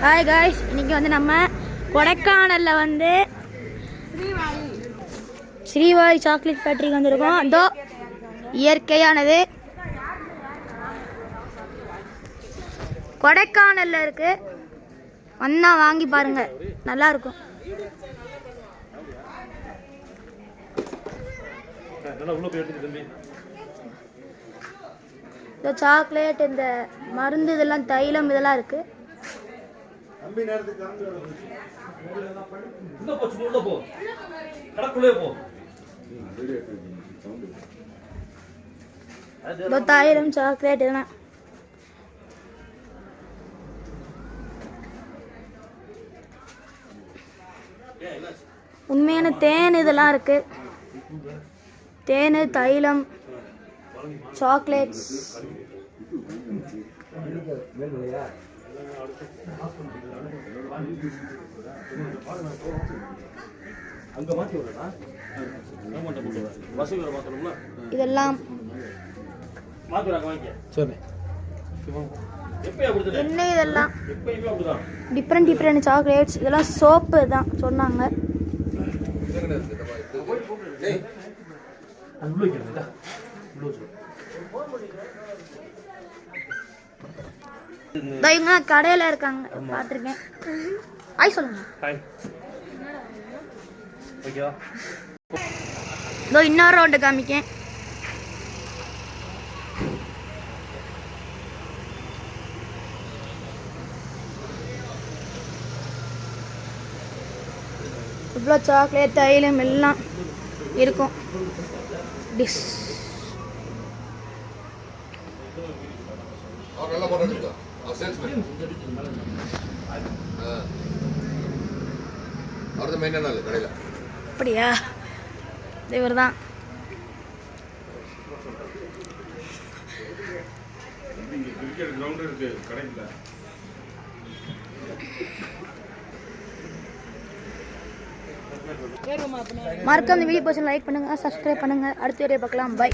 Hi guys, இன்னைக்கு வந்து நம்ம கொடைக்கானல்ல வந்து ஸ்ரீவாரி சாக்லேட் ஃபேக்டரிக்கு வந்திருக்கோம். அதோ இயற்கையானது கொடைக்கானல்ல இருக்கு. வந்தா வாங்கி பாருங்க, நல்லா இருக்கும். இந்த சாக்லேட், இந்த மருந்து, இதெல்லாம் தைலம், இதெல்லாம் இருக்கு. தைலம், சாக்லேட் இதெல்லாம் உண்மையான தேன் இதெல்லாம் இருக்கு. தேன், தைலம், சாக்லேட்ஸ். இதெல்லாம் என்ன, இதெல்லாம் டிஃப்ரெண்ட் சாக்லேட்ஸ். இதெல்லாம் சோப்பு தான் சொன்னாங்க. இவங்க கடையில இருக்காங்க, பார்த்துருக்கேன். ஹாய் சொல்லுங்க. இதோ இன்னொரு ரவுண்டு காமிக்கேன். இவ்வளோ சாக்லேட், தைலம் எல்லாம் இருக்கும். டிஷ் அப்படியா? இவர் தான். மறக்காம இந்த வீடியோ லைக் பண்ணுங்க, சப்ஸ்கிரைப் பண்ணுங்க. அடுத்த வீடியோ பார்க்கலாம். பை.